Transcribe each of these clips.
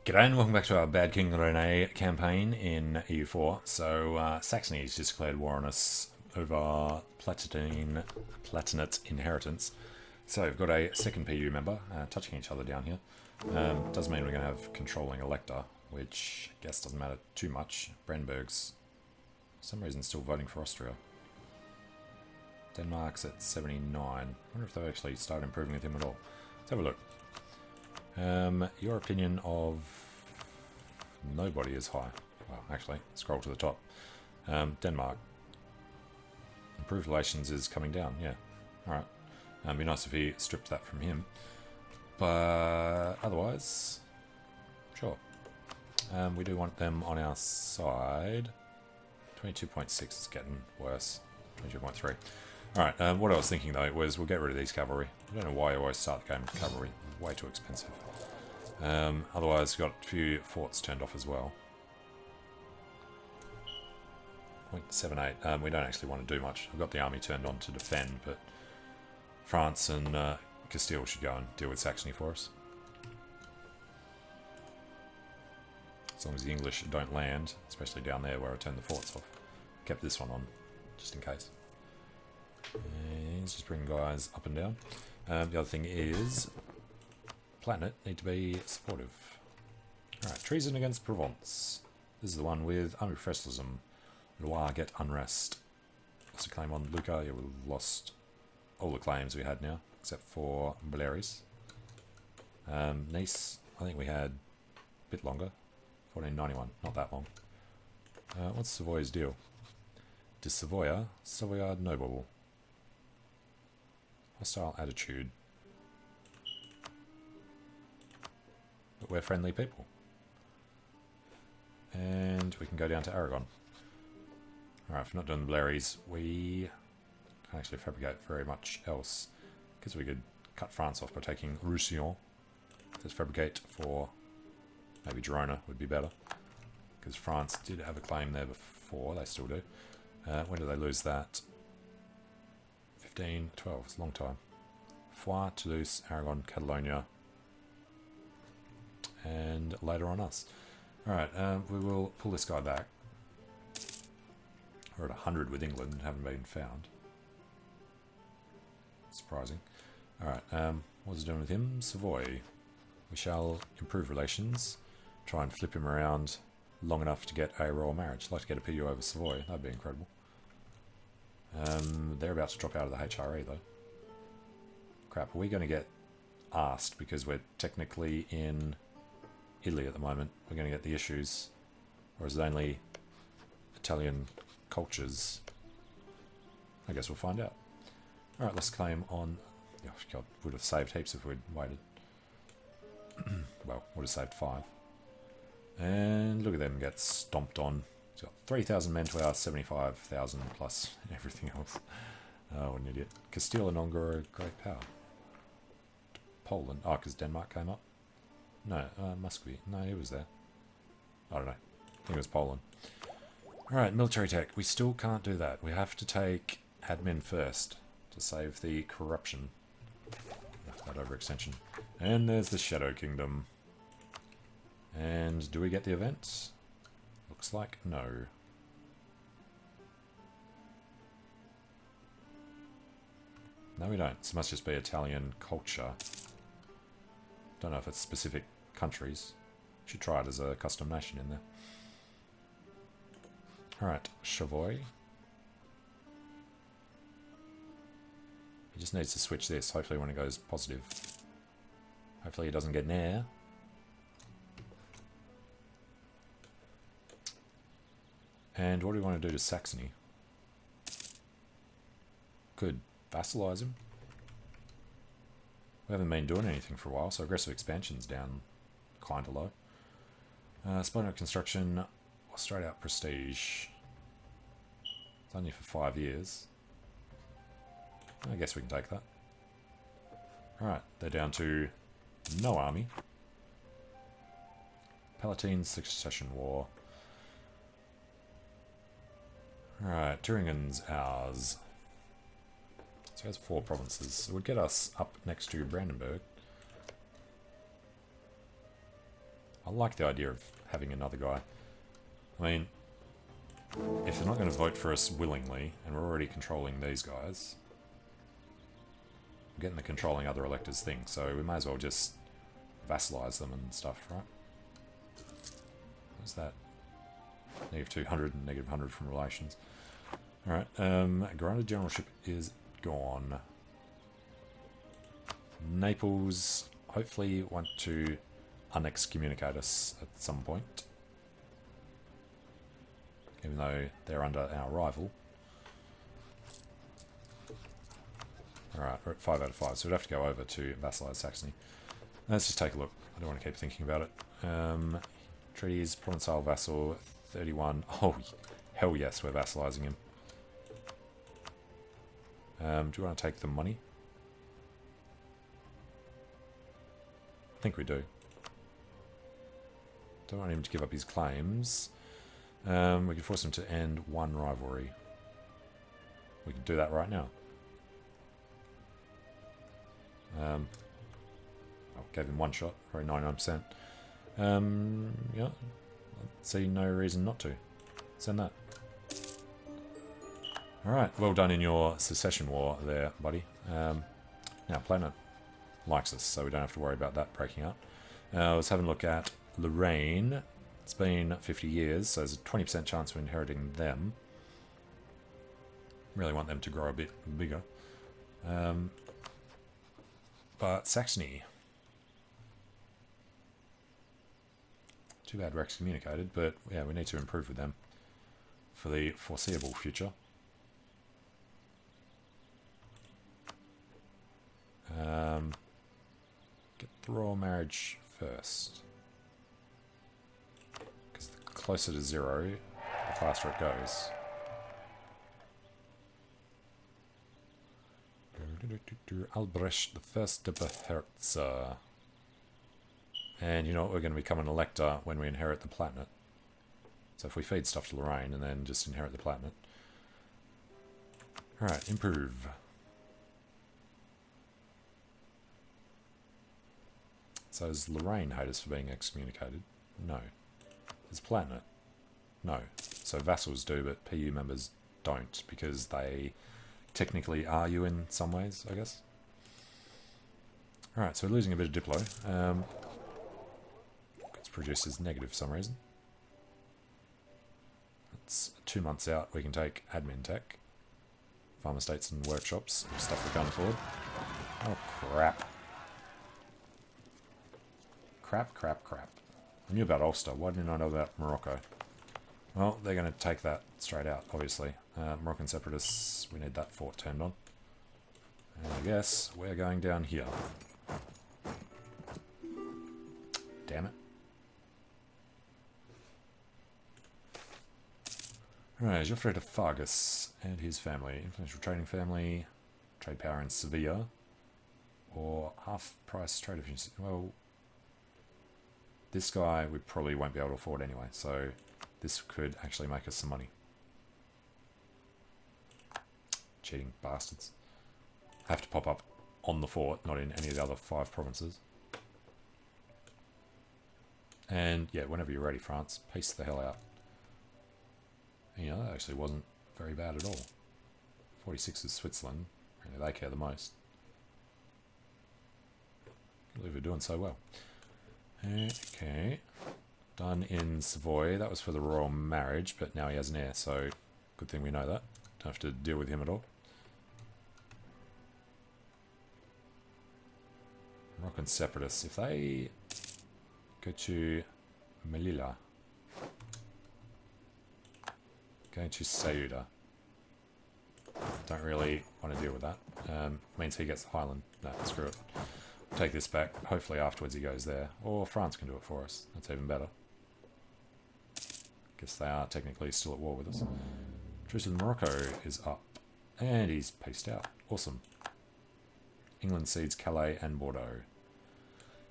G'day and welcome back to our Bad King René campaign in EU4. So Saxony has just declared war on us over Platinate Inheritance. So we've got a second PU member touching each other down here. Does mean we're going to have controlling elector, which I guess doesn't matter too much. Brandenburg's for some reason still voting for Austria. Denmark's at 79. I wonder if they've actually started improving with him at all. Let's have a look. Your opinion of nobody is high. Well, actually, scroll to the top. Denmark. Improved relations is coming down, yeah. Alright. It'd be nice if he stripped that from him. But otherwise, sure. We do want them on our side. 22.6 is getting worse. 22.3. Alright, what I was thinking though was we'll get rid of these cavalry. I don't know why I always start the game with cavalry. Way too expensive. Otherwise, we've got a few forts turned off as well. 0.78. We don't actually want to do much. We've got the army turned on to defend, but France and Castile should go and deal with Saxony for us. As long as the English don't land, especially down there where I turned the forts off. Kept this one on, just in case. And let's just bring guys up and down. The other thing is, Platinate need to be supportive. Alright, treason against Provence. This is the one with Unfriendly. Loire get unrest. Lost a claim on Lucca. Yeah, we've lost all the claims we had now, except for Baleares. Nice, I think we had a bit longer. 1491, not that long. What's Savoy's deal? De Savoia, Savoyard noble. Hostile attitude. But we're friendly people. And we can go down to Aragon. Alright, if we're not doing the Baleares, we can't actually fabricate very much else. Guess we could cut France off by taking Roussillon. Let's fabricate for maybe Girona would be better. Because France did have a claim there before, they still do. When did they lose that? 15, 12, it's a long time. Foix, Toulouse, Aragon, Catalonia, and later on us. Alright, we will pull this guy back. We're at 100 with England and haven't been found. Surprising. Alright, what's it doing with him? Savoy. We shall improve relations. Try and flip him around long enough to get a royal marriage. I'd like to get a PU over Savoy, that'd be incredible. They're about to drop out of the HRE though. Crap, are we going to get asked because we're technically in Italy at the moment? We're going to get the issues, or is it only Italian cultures? I guess we'll find out. Alright, let's claim on... Oh god, would have saved heaps if we'd waited. Well, would have saved 5. And look at them get stomped on. He's got 3,000 men to our 75,000 plus everything else. Oh, what an idiot. Castile and Ongar are a great power. Poland. Oh, because Denmark came up? No, Muscovy. No, he was there. I don't know. I think it was Poland. Alright, military tech. We still can't do that. We have to take admin first to save the corruption. That overextension. And there's the Shadow Kingdom. And do we get the events? Looks like no. No, we don't. This must just be Italian culture. Don't know if it's specific countries. Should try it as a custom nation in there. Alright, Chavoy. He just needs to switch this, hopefully when it goes positive. Hopefully he doesn't get an air. And what do we want to do to Saxony? Could vassalize him. We haven't been doing anything for a while, so aggressive expansion's down kind of low. Splendid construction, or straight out prestige. It's only for 5 years. I guess we can take that. Alright, they're down to no army. Palatine Succession War. Alright, Thuringen's ours. So it has 4 provinces. It would get us up next to Brandenburg. I like the idea of having another guy. I mean, if they're not going to vote for us willingly, and we're already controlling these guys, we're getting the controlling other electors thing, so we may as well just vassalize them and stuff, right? What's that? Negative 200 and negative 100 from relations. Alright, granted generalship is gone. Naples hopefully want to unexcommunicate us at some point. Even though they're under our rival. Alright, we're at 5 out of 5, so we'd have to go over to vassalize Saxony. Let's just take a look. I don't want to keep thinking about it. Treaties, Provençal vassal, 31. Oh, hell yes, we're vassalizing him. Do you want to take the money? I think we do. Don't want him to give up his claims. We can force him to end one rivalry. We can do that right now. I gave him one shot, or 99%. Yeah, see no reason not to. Send that. Alright, well done in your secession war there, buddy. Now, Planet likes us, so we don't have to worry about that breaking out. I was having a look at Lorraine. It's been 50 years, so there's a 20% chance of inheriting them. Really want them to grow a bit bigger. But Saxony. Too bad we're excommunicated, but yeah, we need to improve with them for the foreseeable future. Get the royal marriage first. Because the closer to 0, the faster it goes. Albrecht the First de Beherzer. And you know what, we're going to become an elector when we inherit the Palatinate. So if we feed stuff to Lorraine and then just inherit the Palatinate. Alright, improve. So does Lorraine hate us for being excommunicated? No. Does Palatinate? No. So vassals do, but PU members don't, because they technically are you in some ways, I guess. Alright, so we're losing a bit of Diplo. It's produced as negative for some reason. It's 2 months out, we can take admin tech. Farm estates and workshops, stuff we can't afford. Oh crap. Crap. I knew about Ulster, why didn't I know about Morocco? Well, they're going to take that straight out, obviously. Moroccan separatists, we need that fort turned on. And I guess we're going down here. Damn it. Alright, Geoffrey de Fargus and his family. Influential trading family, trade power in Sevilla, or half-price trade efficiency. Well, this guy we probably won't be able to afford anyway, so this could actually make us some money. Cheating bastards. Have to pop up on the fort, not in any of the other 5 provinces. And yeah, whenever you're ready, France, peace the hell out. And, you know, that actually wasn't very bad at all. 46 is Switzerland. Really, they care the most. I believe we're doing so well. Okay. Done in Savoy. That was for the royal marriage, but now he has an heir, so good thing we know that. Don't have to deal with him at all. Moroccan separatists. If they go to Melilla, going to Ceuta, don't really want to deal with that. Means he gets the Highland. No, screw it. Take this back. Hopefully afterwards he goes there. Or France can do it for us. That's even better. Guess they are technically still at war with us. Truce with Morocco is up. And he's peaced out. Awesome. England cedes Calais and Bordeaux.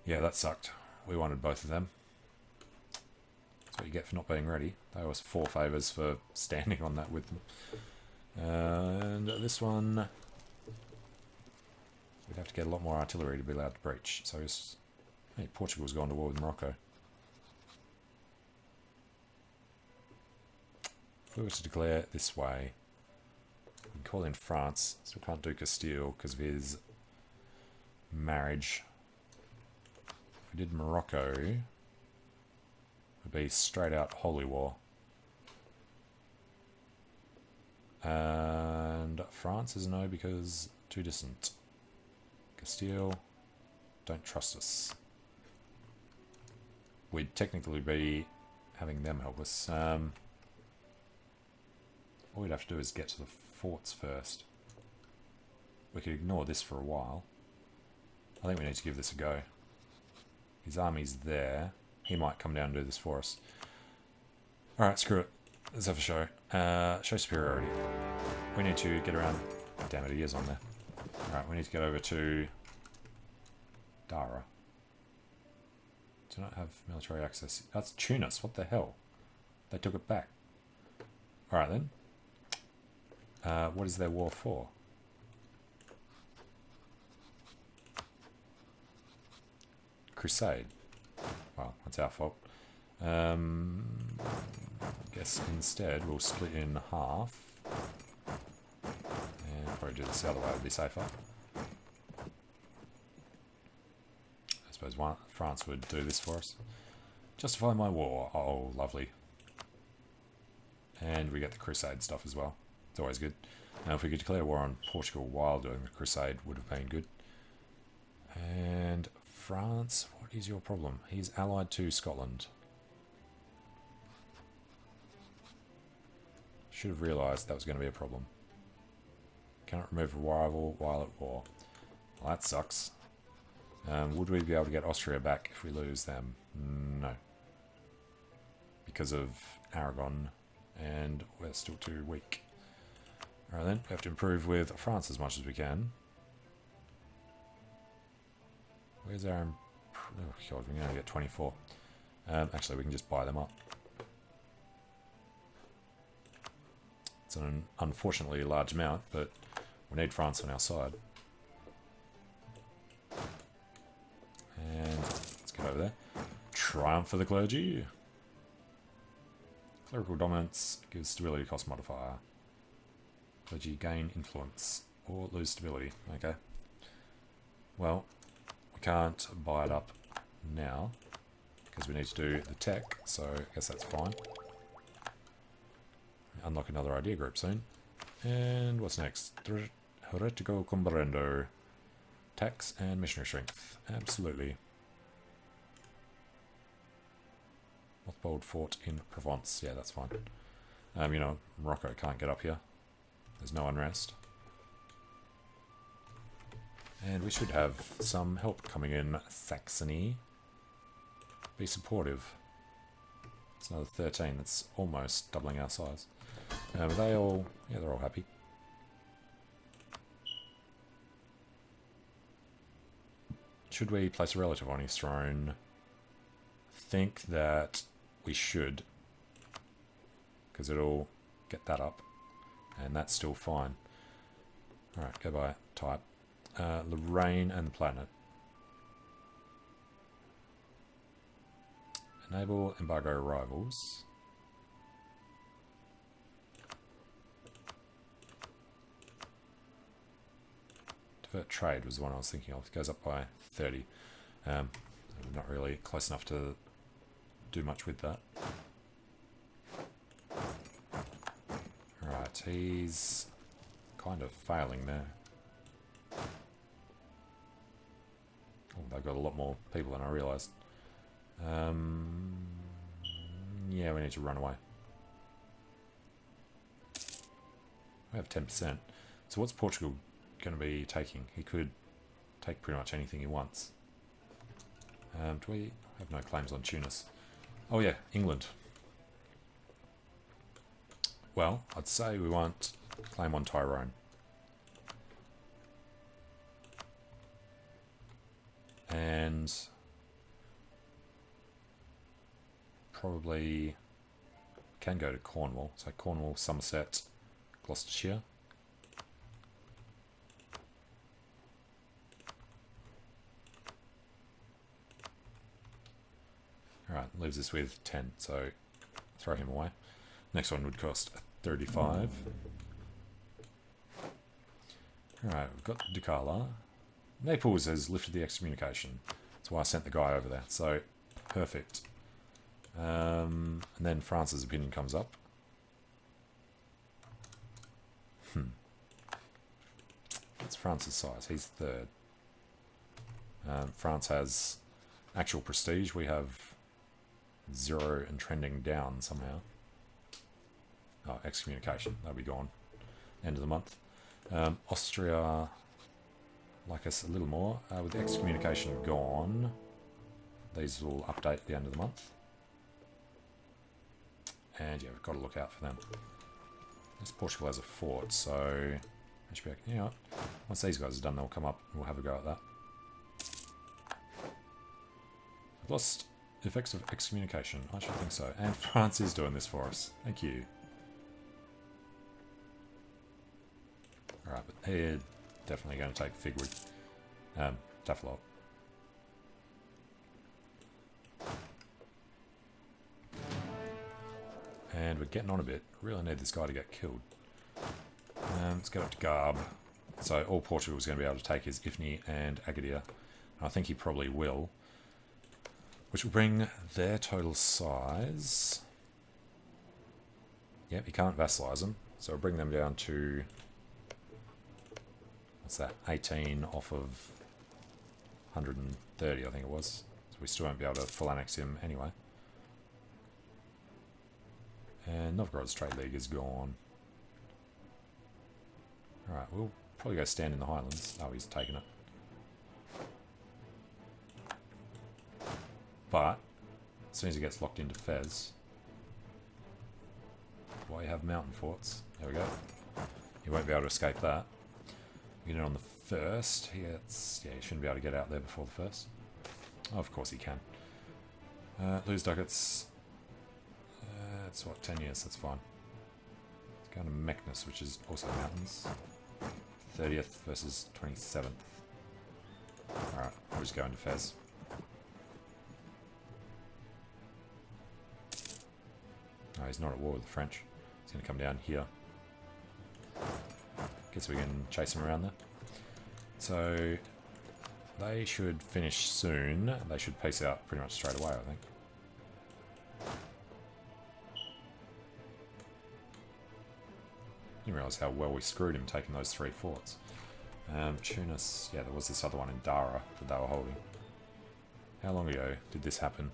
Yeah, that sucked. We wanted both of them. That's what you get for not being ready. They owe us 4 favours for standing on that with them. And this one, we'd have to get a lot more artillery to be allowed to breach. So hey, Portugal's gone to war with Morocco. If we were to declare this way, we can call in France, so we can't do Castile because of his marriage. If we did Morocco, it would be straight out Holy War. And France is a no because too distant. Castile, don't trust us. We'd technically be having them help us. All we'd have to do is get to the forts first. We could ignore this for a while. I think we need to give this a go. His army's there. He might come down and do this for us. Alright, screw it. Let's have a show. Show superiority. We need to get around... Damn it, he is on there. Alright, we need to get over to... Dara. Do not have military access. That's Tunis. What the hell? They took it back. Alright then. What is their war for? Crusade. Well, that's our fault. Guess instead we'll split in half. And probably do this the other way, would be safer. I suppose France would do this for us. Justify my war. Oh, lovely. And we get the Crusade stuff as well. It's always good. Now, if we could declare war on Portugal while doing the Crusade, would have been good. And France, what is your problem? He's allied to Scotland. Should have realised that was going to be a problem. Cannot remove a rival while at war. Well, that sucks. Would we be able to get Austria back if we lose them? No. Because of Aragon, and we're still too weak. Alright then, we have to improve with France as much as we can. Where's our... Oh god, we can only get 24. Actually, we can just buy them up. It's an unfortunately large amount, but we need France on our side. And let's get over there. Triumph for the clergy. Clerical dominance gives stability cost modifier. Clergy gain influence or lose stability. Okay. Well, we can't buy it up now because we need to do the tech, so I guess that's fine. Unlock another idea group soon. And what's next? Heretico Combrendo. Tax and missionary strength. Absolutely. Mothballed fort in Provence. Yeah, that's fine. You know, Morocco can't get up here. There's no unrest. And we should have some help coming in. Saxony. Be supportive. It's another 13. That's almost doubling our size. Are they all... Yeah, they're all happy. Should we place a relative on his throne? Think that we should. Because it'll get that up. And that's still fine. Alright, go by type. Lorraine and the planet. Enable embargo rivals. Divert trade was the one I was thinking of. It goes up by 30. Not really close enough to do much with that. Right, he's kind of failing there. Oh, they've got a lot more people than I realised. Yeah, we need to run away. We have 10%. So what's Portugal going to be taking? He could take pretty much anything he wants. Do we have no claims on Tunis? Oh yeah, England. Well, I'd say we want claim on Tyrone. And probably can go to Cornwall. So Cornwall, Somerset, Gloucestershire. Alright, leaves us with 10, so throw him away. Next one would cost 35. Alright, we've got Ducala. Naples has lifted the excommunication. That's why I sent the guy over there. So, perfect. And then France's opinion comes up. What's France's size? He's third. France has actual prestige. We have 0 and trending down somehow. Oh, excommunication. That'll be gone. End of the month. Austria like us a little more. With the excommunication gone, these will update at the end of the month. And yeah, we've got to look out for them. This Portugal has a fort, so I should be like, you know what? Once these guys are done, they'll come up and we'll have a go at that. I've lost effects of excommunication. I should think so. And France is doing this for us. Thank you. Alright, but they're definitely going to take Figwood. Duffalo. And we're getting on a bit. Really need this guy to get killed. Let's get up to Garb. So all Portugal is going to be able to take is Ifni and Agadir. And I think he probably will. Which will bring their total size. Yep, he can't vassalize them. So we'll bring them down to... What's that? 18 off of 130, I think it was. So we still won't be able to full annex him anyway. And Novgorod's trade league is gone. Alright, we'll probably go stand in the Highlands. Oh, he's taken it. But, as soon as he gets locked into Fez, why you have mountain forts? There we go. He won't be able to escape that. Get in on the first. He shouldn't be able to get out there before the first. Oh, of course he can. Lose ducats. It's what, 10 years, that's fine. It's going to Meknes, which is also mountains. 30th versus 27th. Alright, we'll just go into Fez. No, he's not at war with the French. He's going to come down here. Guess we can chase him around there. So, they should finish soon. They should peace out pretty much straight away, I think. Didn't realise how well we screwed him taking those 3 forts. Tunis, yeah, there was this other one in Dara that they were holding. How long ago did this happen?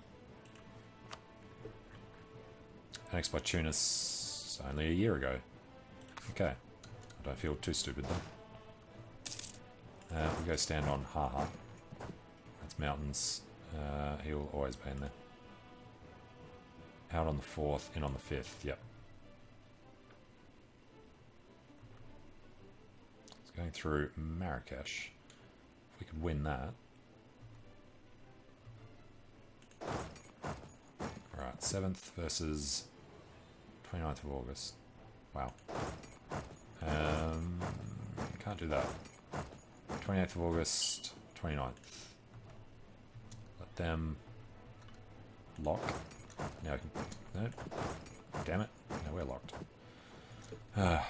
Annexed by Tunis only a year ago. Okay, I don't feel too stupid then. We'll go stand on Haha. That's mountains. He'll always be in there. Out on the 4th, in on the 5th, yep. Going through Marrakesh. If we could win that. Alright, 7th versus 29th of August. Wow. Can't do that. 28th of August, 29th. Let them lock. Now I can... No. Damn it. No, we're locked.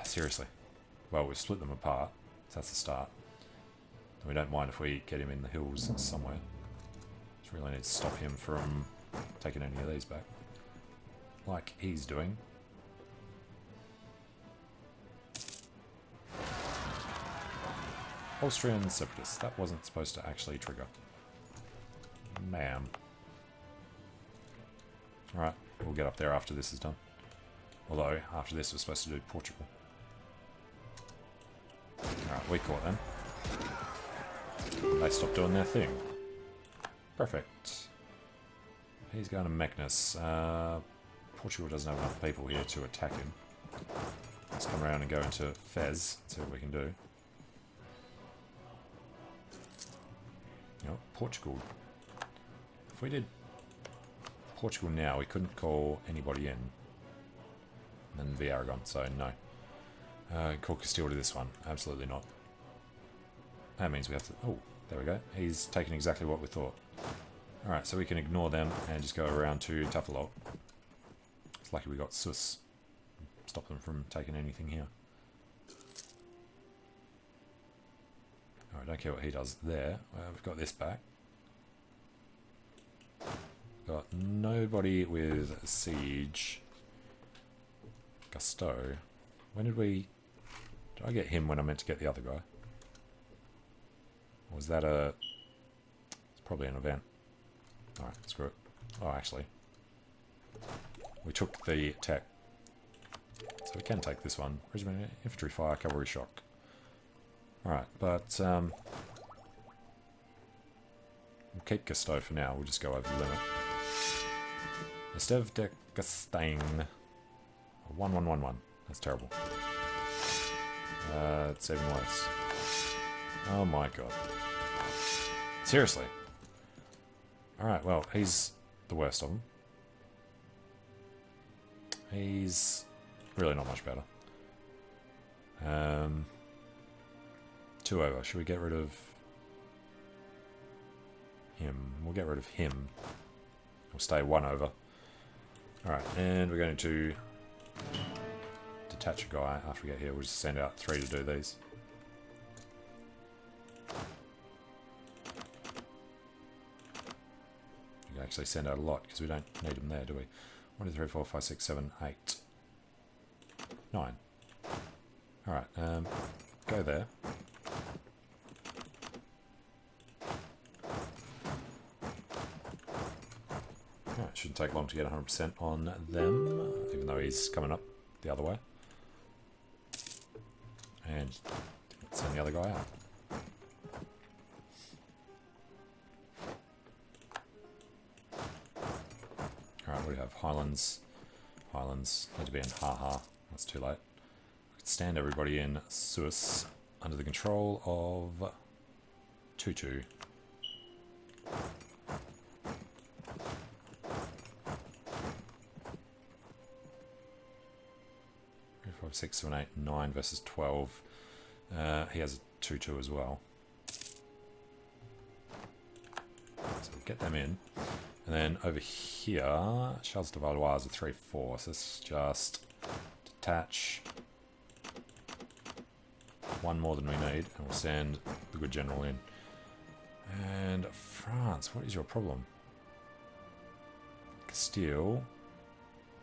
Seriously. Well, we've split them apart. So that's the start. We don't mind if we get him in the hills somewhere. Just really need to stop him from taking any of these back. Like he's doing. Austrian separatists. That wasn't supposed to actually trigger. Ma'am. Alright, we'll get up there after this is done. Although, after this we're supposed to do Portugal. Alright, we caught them. They stopped doing their thing. Perfect. He's going to Meknes. Portugal doesn't have enough people here to attack him. Let's come around and go into Fez, see what we can do. You know, Portugal. If we did Portugal now, we couldn't call anybody in. And then the Aragon, so no. Call Castile to this one. Absolutely not. That means we have to... Oh, there we go. He's taken exactly what we thought. Alright, so we can ignore them and just go around to Tafalog. It's lucky we got Sus. stop them from taking anything here. Alright, don't care what he does there. We've got this back. Got nobody with siege. Gusto. When did we... Did I get him when I meant to get the other guy? Or was that a... It's probably an event. Alright, screw it. Oh, actually. We took the tech. So we can take this one. Regiment, infantry fire, cavalry shock. Alright, but... we'll keep Gusto for now. We'll just go over the limit. Estev de Gastain. 1111. That's terrible. It's even worse. Oh my god. Seriously. Alright, well, he's the worst of them. He's really not much better. 2 over. Should we get rid of him? We'll get rid of him. We'll stay 1 over. Alright, and we're going to detach a guy after we get here. We'll just send out 3 to do these. You can actually send out a lot because we don't need them there, do we? 1, 2, 3, 4, 5, 6, 7, 8, 9. Alright, go there. Alright, shouldn't take long to get 100% on them, even though he's coming up the other way. And send the other guy out. Alright, we have Highlands. Highlands need to be in Haha. That's too late. We could stand everybody in Suis under the control of Tutu. 5, 6, 7, 8, 9 versus 12. He has a 2-2 as well. So we'll get them in. And then over here, Charles de Valois is a 3-4. So let's just detach 1 more than we need. And we'll send the good general in. And France, what is your problem? Castile.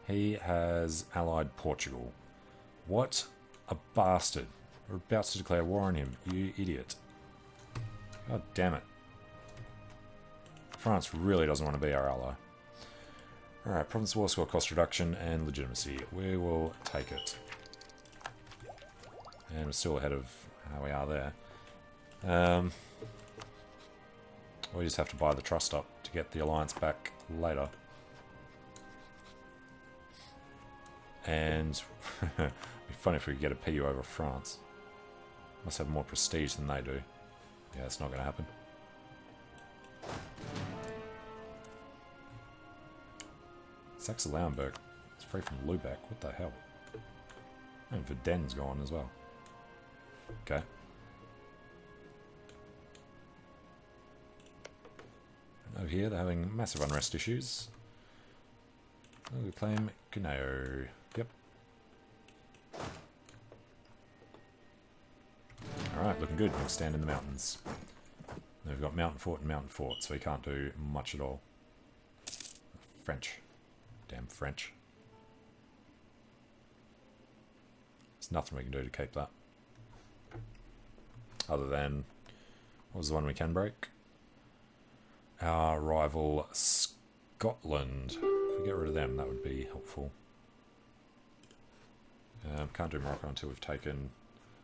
He has allied Portugal. What a bastard. We're about to declare war on him, you idiot. God damn it. France really doesn't want to be our ally. Alright, Provence war score, cost reduction, and legitimacy. We will take it. And we're still ahead of how we are there. We just have to buy the trust up to get the alliance back later. And it'd be funny if we could get a PU over France. Must have more prestige than they do. Yeah, it's not going to happen. Saxe-Lauenburg. It's free from Lubeck. What the hell? And Verden's gone as well. Okay. And over here, they're having massive unrest issues. Oh, we claim Cuneo. Yep. Alright, looking good. We can stand in the mountains. And we've got Mountain Fort and Mountain Fort, so we can't do much at all. French. Damn French. There's nothing we can do to keep that. Other than... What was the one we can break? Our rival Scotland. If we get rid of them, that would be helpful. Can't do Morocco until we've taken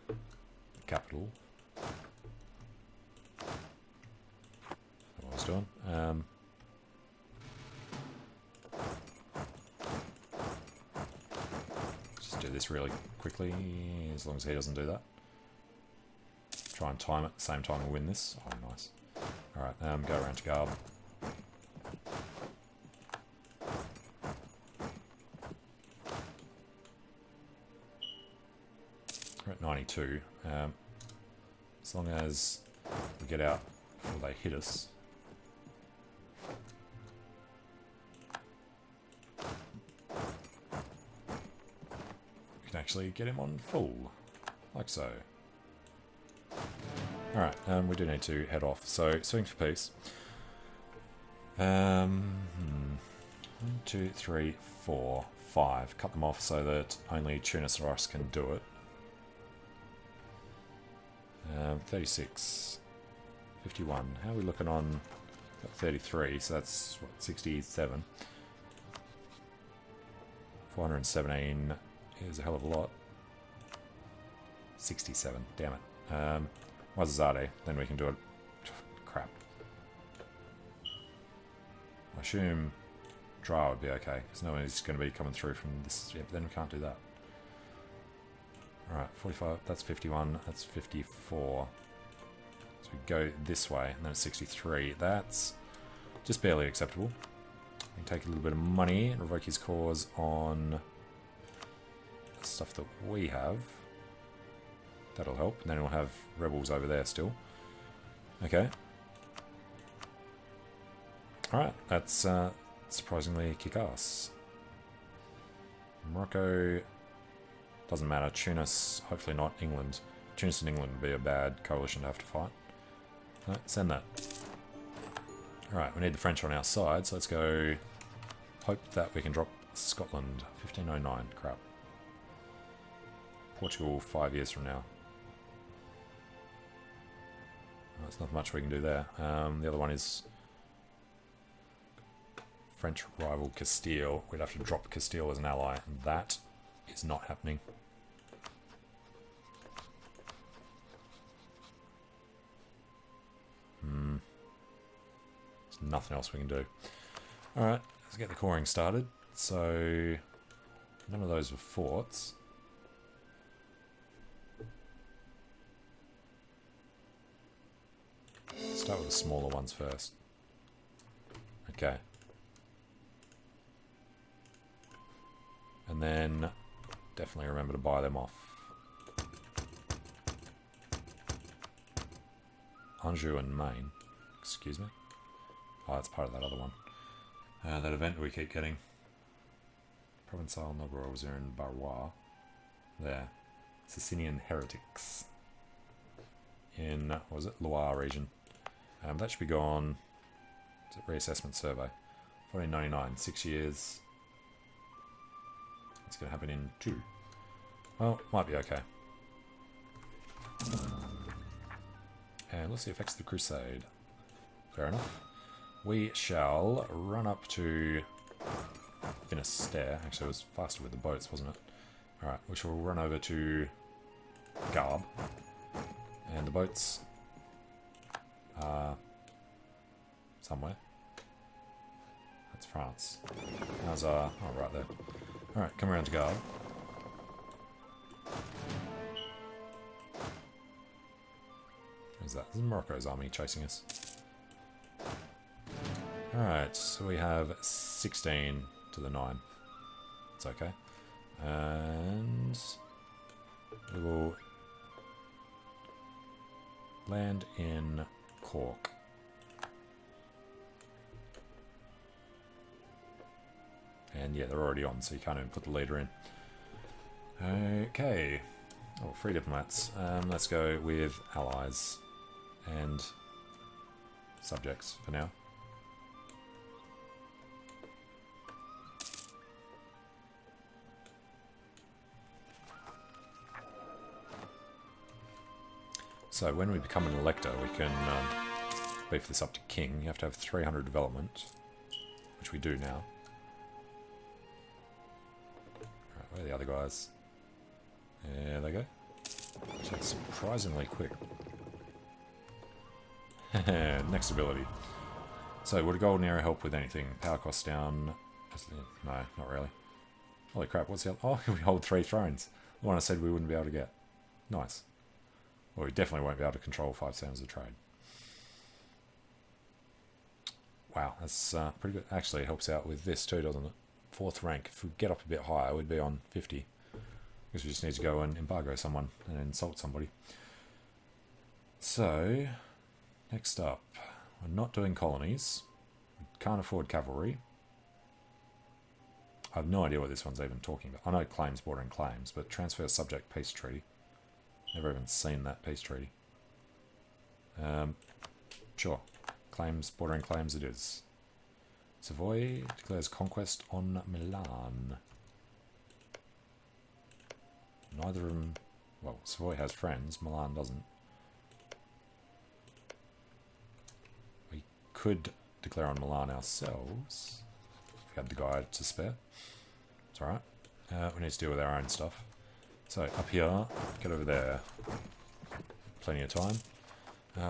the capital. That's what I was doing. Just do this really quickly, as long as he doesn't do that. Try and time it at the same time we win this. Oh, nice. Alright, go around to guard. We're at 92. As long as we get out before they hit us. actually get him on full, like so. Alright, we do need to head off, so swing for peace. 1, 2, 3, 4, 5. Cut them off so that only Tunis or us can do it. 36. 51. How are we looking on 33? So that's, what, 67. 417 is a hell of a lot. 67. Damn it. Wazazade. Then we can do it. Crap. I assume Dra would be okay, because no one's going to be coming through from this. Yeah, but then we can't do that. Alright, 45, that's 51, that's 54. So we go this way, and then it's 63. That's just barely acceptable. We can take a little bit of money and revoke his cause on stuff that we have. That'll help, and then we'll have rebels over there still. Okay. Alright, that's surprisingly kick-ass. Morocco, doesn't matter. Tunis, hopefully not England. Tunis and England would be a bad coalition to have to fight. No, send that. Alright, we need the French on our side, so let's go hope that we can drop Scotland. 1509, crap. Portugal 5 years from now. There's not much we can do there. The other one is French rival Castile. We'd have to drop Castile as an ally, and that is not happening. There's nothing else we can do. Alright, let's get the coring started. So, none of those were forts. Start with the smaller ones first. Okay. And then definitely remember to buy them off. Anjou and Maine. Excuse me. Oh, that's part of that other one. That event we keep getting. Provençal nobles are in Barrois. There. Sicilian heretics. In, what was it? Loire region. That should be gone. Reassessment survey. 1499. 6 years. It's going to happen in 2. Well, might be okay. And let's see effects of the crusade. Fair enough. We shall run up to Finisterre. Actually, it was faster with the boats, wasn't it? Alright, we shall run over to Garb. And the boats are somewhere. That's France. How's our... oh, right there. Alright, come around to Garb. Who's that? This is Morocco's army chasing us. Alright, so we have 16 to the 9. It's okay. And we will land in Cork. And yeah, they're already on, so you can't even put the leader in. Okay. Oh, 3 diplomats. Let's go with allies and subjects for now. So when we become an elector, we can beef this up to king. You have to have 300 development, which we do now. Alright, where are the other guys? There they go. Actually, it's surprisingly quick. Next ability. So, would a golden arrow help with anything? Power cost down. No, not really. Holy crap, what's the other? Oh, we hold 3 thrones. The one I said we wouldn't be able to get. Nice. Well, we definitely won't be able to control 5 sounds of trade. Wow, that's pretty good. Actually, it helps out with this too, doesn't it? 4th rank. If we get up a bit higher, we'd be on 50. Because we just need to go and embargo someone and insult somebody. So, next up. We're not doing colonies. We can't afford cavalry. I have no idea what this one's even talking about. I know claims bordering claims, but transfer subject peace treaty. Never even seen that peace treaty. Sure. Claims bordering claims it is. Savoy declares conquest on Milan. Neither of them... Well, Savoy has friends, Milan doesn't. We could declare on Milan ourselves, if we had the guy to spare. It's alright. We need to deal with our own stuff. So, up here, get over there. Plenty of time.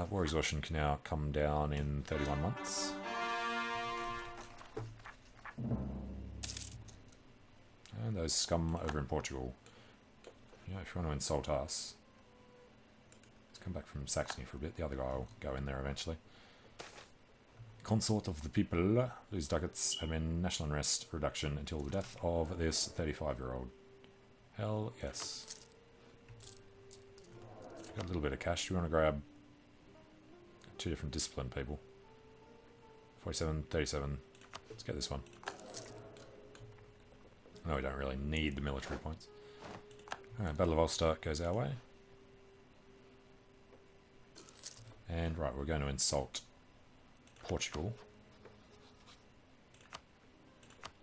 War exhaustion can now come down in 31 months. And those scum over in Portugal. You know, if you want to insult us, let's come back from Saxony for a bit. The other guy will go in there eventually. Consort of the people, lose ducats, admin, national unrest reduction until the death of this 35-year-old. Hell yes. Got a little bit of cash. Do you want to grab 2 different discipline people? 47, 37. Let's get this one. No, we don't really need the military points. Alright, Battle of Ulster goes our way. And right, we're going to insult Portugal.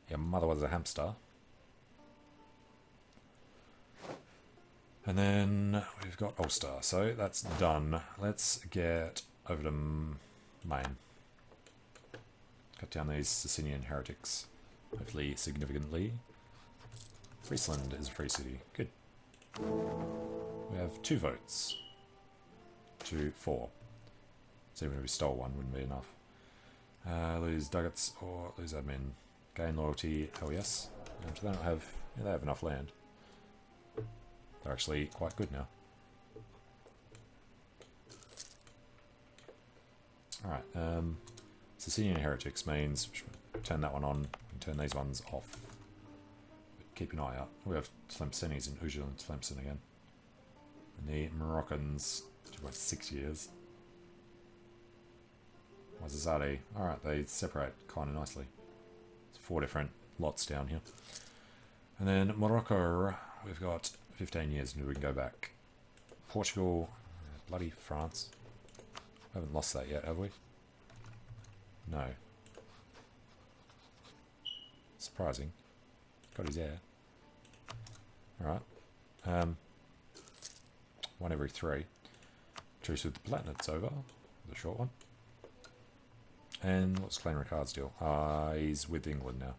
Your mother was a hamster. And then we've got Ulster, so that's done. Let's get over to Maine. Cut down these Sicilian heretics, hopefully significantly. Friesland is a free city. Good. We have 2 votes. 2, 4. So even if we stole one, wouldn't be enough. Lose ducats or lose admin. Gain loyalty. Oh yes. They don't have. Yeah, they have enough land. They're actually quite good now. Alright, Sicilian heretics means we should turn that one on and turn these ones off. But keep an eye out. We have Tlemcenes in Ujul and Tlemcen again. And the Moroccans, 2.6 years. Wazazade. Alright, they separate kind of nicely. It's 4 different lots down here. And then Morocco, we've got 15 years until we can go back. Portugal, bloody France. Haven't lost that yet, have we? No. Surprising. Got his heir. Alright. 1 every 3. Truce with the Palatinate over. The short one. And what's Clan Ricard's deal? He's with England now.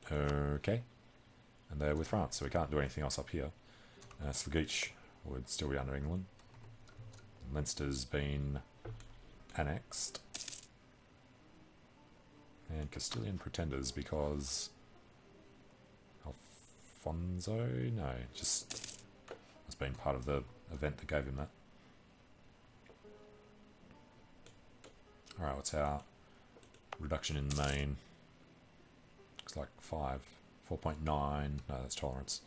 Okay. And they're with France, so we can't do anything else up here. Slagich would still be under England. Leinster's been annexed. And Castilian Pretenders because... Alfonso? No, just... has been part of the event that gave him that. Alright, what's our reduction in Maine? Looks like 5. 4.9. No, that's tolerance.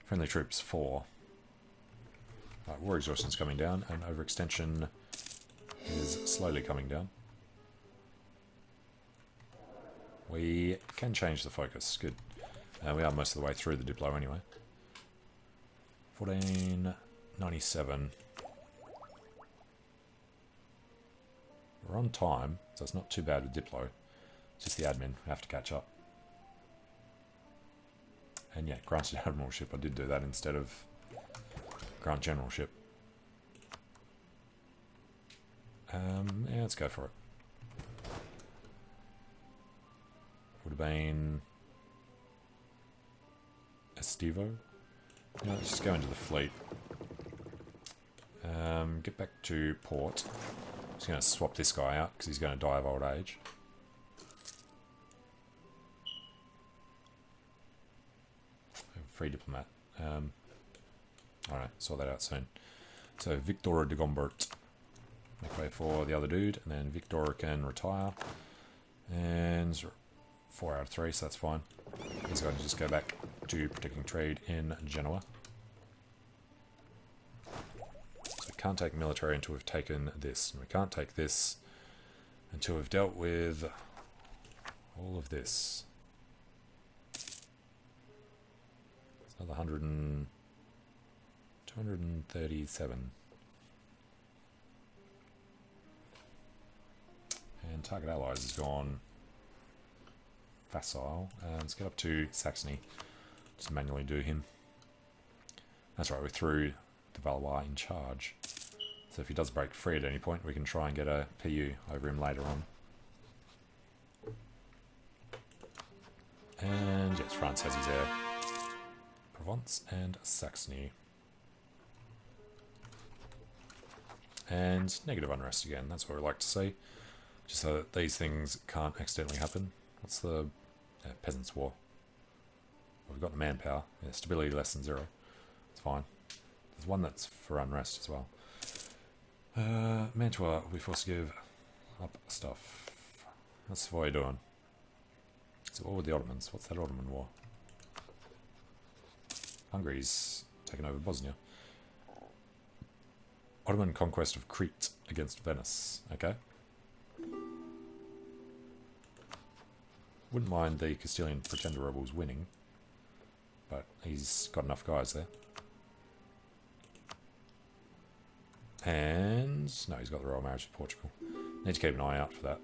Friendly troops, 4. War exhaustion is coming down, and overextension is slowly coming down. We can change the focus. Good. We are most of the way through the Diplo anyway. 1497. We're on time, so it's not too bad with Diplo. It's just the admin. We have to catch up. And yeah, granted admiralship. I did do that instead of grant generalship. Yeah, let's go for it. Would have been Estivo. Yeah, let's just go into the fleet. Get back to port. Just going to swap this guy out because he's going to die of old age. Free diplomat. Alright, sort that out soon. So Victor de Gombert. Make way for the other dude, and then Victor can retire. And 4 out of 3, so that's fine. He's going to just go back to protecting trade in Genoa. So we can't take military until we've taken this. And we can't take this until we've dealt with all of this. Another 237. And target allies has gone facile. Let's get up to Saxony. Just manually do him. That's right, we threw the Valois in charge. So if he does break free at any point, we can try and get a PU over him later on. And yes, France has his heir. Provence and Saxony. And negative unrest again, that's what we like to see. Just so that these things can't accidentally happen. What's the Peasants' War? Well, we've got the manpower. Yeah, stability less than 0. It's fine. There's one that's for unrest as well. Mantua, we forced to give up stuff. What's Savoy doing? So what with the Ottomans? What's that Ottoman war? Hungary's taken over Bosnia. Ottoman conquest of Crete against Venice. Okay. Wouldn't mind the Castilian Pretender rebels winning, but he's got enough guys there. And no, he's got the royal marriage with Portugal. Need to keep an eye out for that.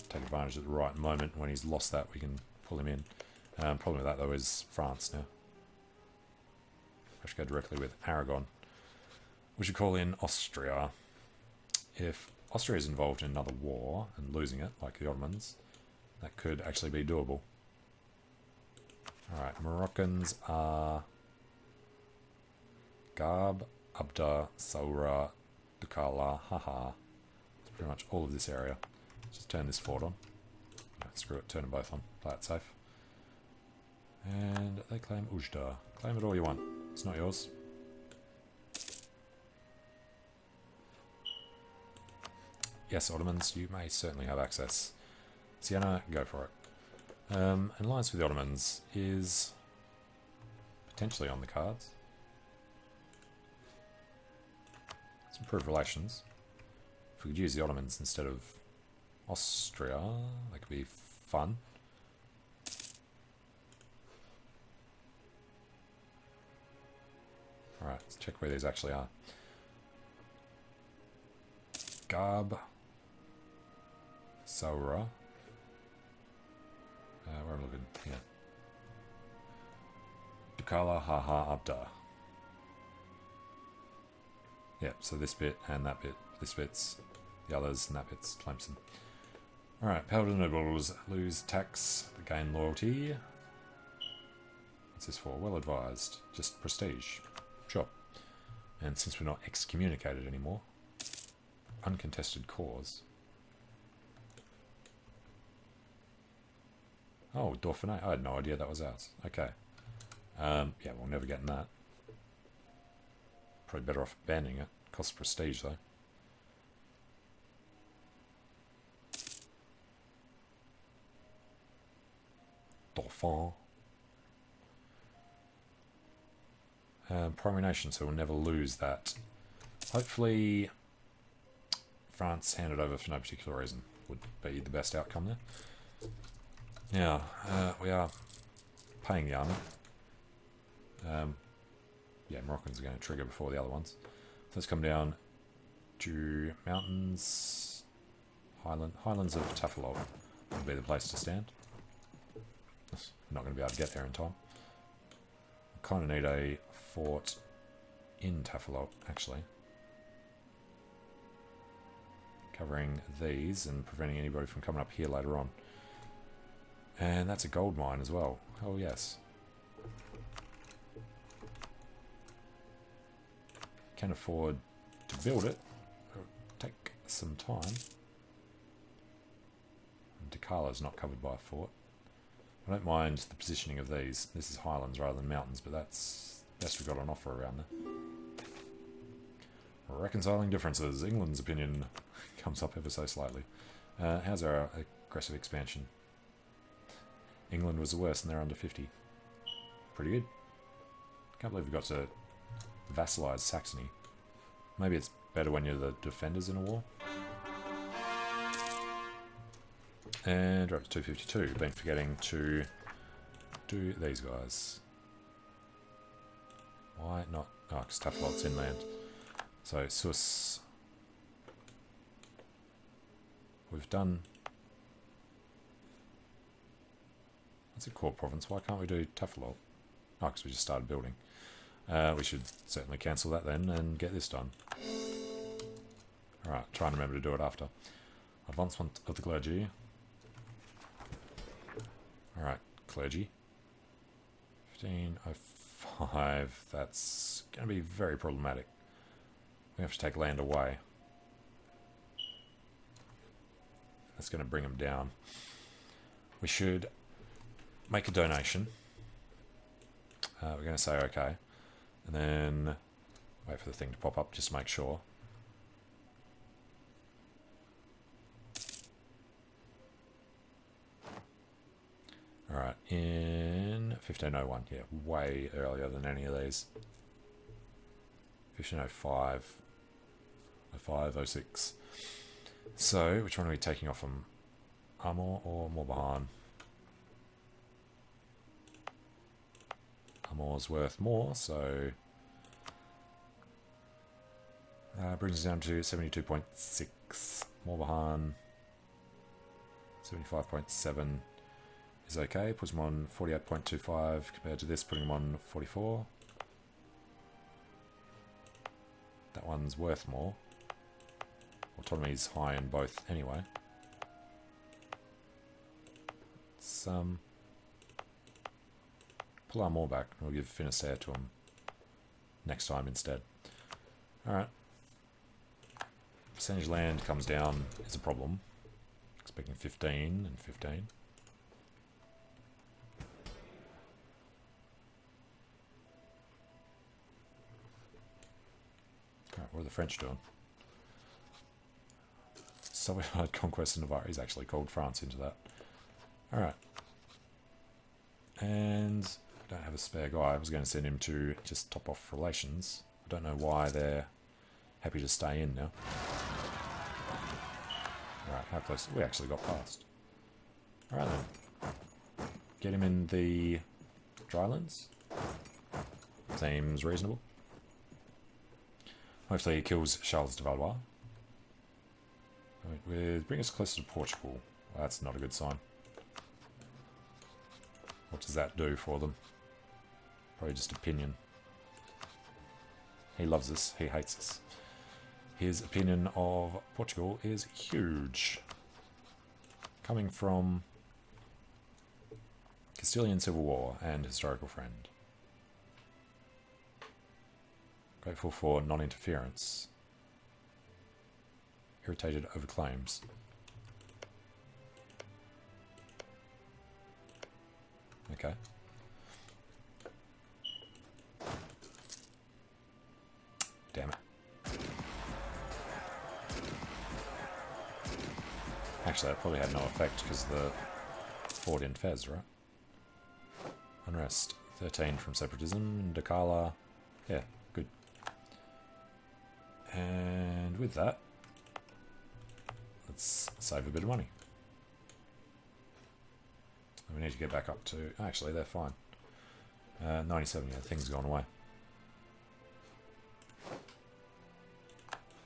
Take advantage at the right moment. When he's lost that, we can pull him in. Problem with that though is France now. I should go directly with Aragon. We should call in Austria. If Austria is involved in another war and losing it, like the Ottomans, that could actually be doable. Alright, Moroccans are Garb, Abda, Saura, Dukala, Haha. That's pretty much all of this area. Just turn this fort on. No, screw it, turn them both on. Play it safe. And they claim Ujda. Claim it all you want. It's not yours. Yes, Ottomans, you may certainly have access. Siena, go for it. An alliance with the Ottomans is potentially on the cards. Let's improve relations. If we could use the Ottomans instead of Austria, that could be fun. Alright, let's check where these actually are. Garb. Saura. Where am I looking? Here. Dukala, Haha, Abda. Yep, so this bit and that bit. This bit's the others and that bit's Tlemcen. Alright, power to the nobles. Lose tax, gain loyalty. What's this for? Well advised. Just prestige. Sure. And since we're not excommunicated anymore, uncontested cause. Oh, Dauphiné. I had no idea that was ours. Okay. Yeah, we'll never get in that. Probably better off banning it. Costs prestige, though. Dauphin. Primary nation, so we'll never lose that. Hopefully, France handed over for no particular reason would be the best outcome there. Now, we are paying the army. Yeah, Moroccans are going to trigger before the other ones. So let's come down to mountains, highlands of Tafilog would be the place to stand. I'm not going to be able to get there in time. I kind of need a fort in Tafilog, actually. Covering these and preventing anybody from coming up here later on. And that's a gold mine as well. Oh yes. Can afford to build it. It'll take some time. Dakala's not covered by a fort. I don't mind the positioning of these. This is highlands rather than mountains, but that's the best we've got on offer around there. Reconciling differences. England's opinion comes up ever so slightly. How's our aggressive expansion? England was the worst and they're under 50. Pretty good. Can't believe we got to vassalize Saxony. Maybe it's better when you're the defenders in a war. And we're up to 252. Been forgetting to do these guys. Why not? Oh, because Taffelot's inland. So, Sus. We've done... What's it called, Provence? Why can't we do Taffelot? Oh, because we just started building. We should certainly cancel that then and get this done. Alright, try and remember to do it after. Advancement of the clergy. Alright, clergy. 1505. That's going to be very problematic. We have to take land away. That's going to bring them down. We should make a donation. We're going to say okay. And then wait for the thing to pop up just to make sure. Alright, in 1501. Yeah, way earlier than any of these. 1505. 05, 06. So, which one are we taking off from? Amor or Morbihan? Amor's worth more, so brings us down to 72.6. Morbihan 75.7 is okay. Puts him on 48.25 compared to this, putting him on 44. That one's worth more. Autonomy is high in both anyway. Let's pull our more back. We'll give Finisterre to him next time instead. Alright. Percentage land comes down is a problem. Expecting 15 and 15. Alright, what are the French doing? Soviet conquest of Navarre. He's actually called France into that. Alright. And I don't have a spare guy. I was going to send him to just top off relations. I don't know why they're happy to stay in now. Alright, how close? We actually got past. Alright then. Get him in the drylands. Seems reasonable. Hopefully he kills Charles de Valois. Bring us closer to Portugal. Well, that's not a good sign. What does that do for them? Probably just opinion. He loves us, he hates us. His opinion of Portugal is huge. Coming from Castilian Civil War and historical friend. Grateful for non-interference. Irritated over claims. Okay. Damn it. Actually, that probably had no effect because the fort in Fez, right? Unrest. 13 from separatism. Dakala. Yeah, good. And with that, let's save a bit of money. We need to get back up to... Actually, they're fine. 97, yeah, things gone away.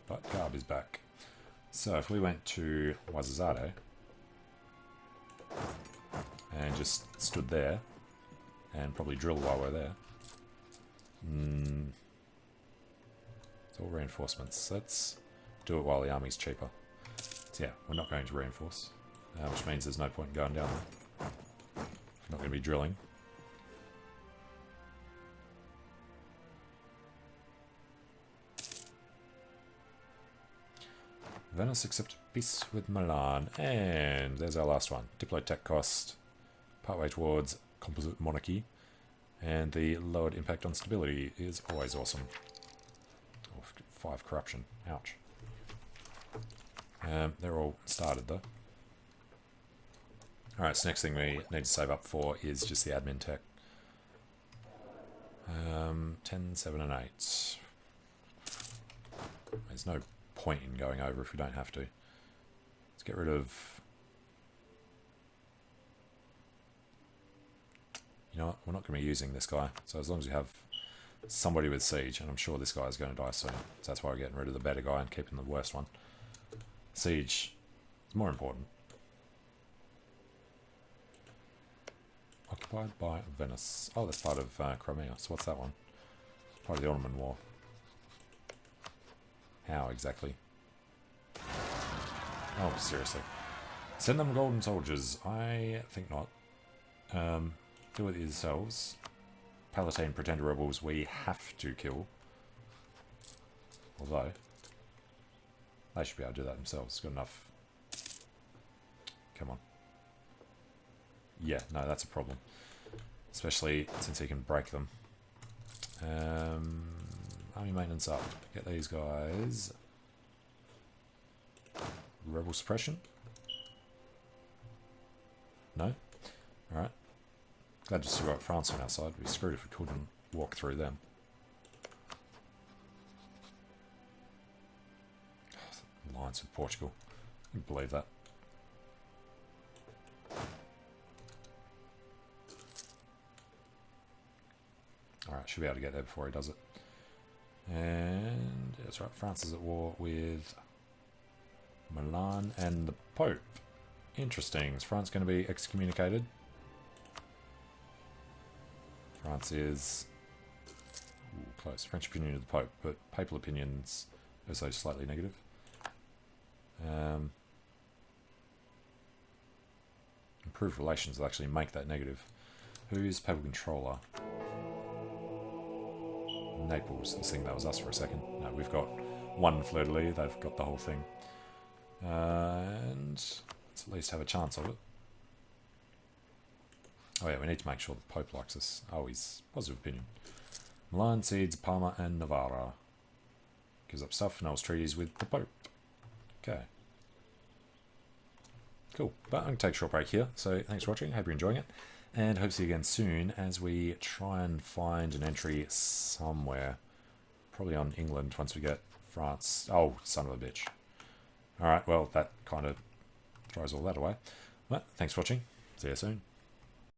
But Garb is back. So if we went to Wazazade and just stood there and probably drilled while we're there. It's all reinforcements. Let's do it while the army's cheaper. So yeah, we're not going to reinforce, which means there's no point in going down there. We're not going to be drilling. Venice accept peace with Milan. And there's our last one. Diplotech cost. Partway towards composite monarchy. And the lowered impact on stability is always awesome. Oh, 5 corruption. Ouch. They're all started though. Alright, so next thing we need to save up for is just the admin tech. 10, 7 and 8. There's no point in going over if we don't have to. Let's get rid of... You know what? We're not going to be using this guy. So as long as we have somebody with siege, and I'm sure this guy is going to die soon. So that's why we're getting rid of the better guy and keeping the worst one. Siege is more important. Occupied by Venice. Oh, that's part of Crimea. So what's that one? Part of the Ottoman War. How exactly? Oh, seriously. Send them golden soldiers. I think not. Do it yourselves. Palatine pretender rebels we have to kill. Although, they should be able to do that themselves. Good enough. Come on. Yeah, no, that's a problem. Especially since he can break them. Army maintenance up. Get these guys. Rebel suppression? No? Alright. Glad to see we got France on our side. We'd be screwed if we couldn't walk through them. Alliance with Portugal. I can believe that. Alright, should be able to get there before he does it. And that's right, France is at war with Milan and the Pope. Interesting. Is France going to be excommunicated? France is close. French opinion of the Pope, but papal opinions also slightly negative. Improved relations will actually make that negative. Who's papal controller? Naples. I was thinking that was us for a second. No, we've got one fleur-de-lis. They've got the whole thing. And let's at least have a chance of it. Oh yeah, we need to make sure the Pope likes us. Oh, he's positive opinion. Milan cedes Parma and Navarra. Gives up stuff, annuls treaties with the Pope. Okay. Cool. But I'm going to take a short break here. So thanks for watching. Hope you're enjoying it. And hope to see you again soon as we try and find an entry somewhere. Probably on England once we get France. Oh, son of a bitch. Alright, well, that kind of throws all that away. But thanks for watching. See you soon.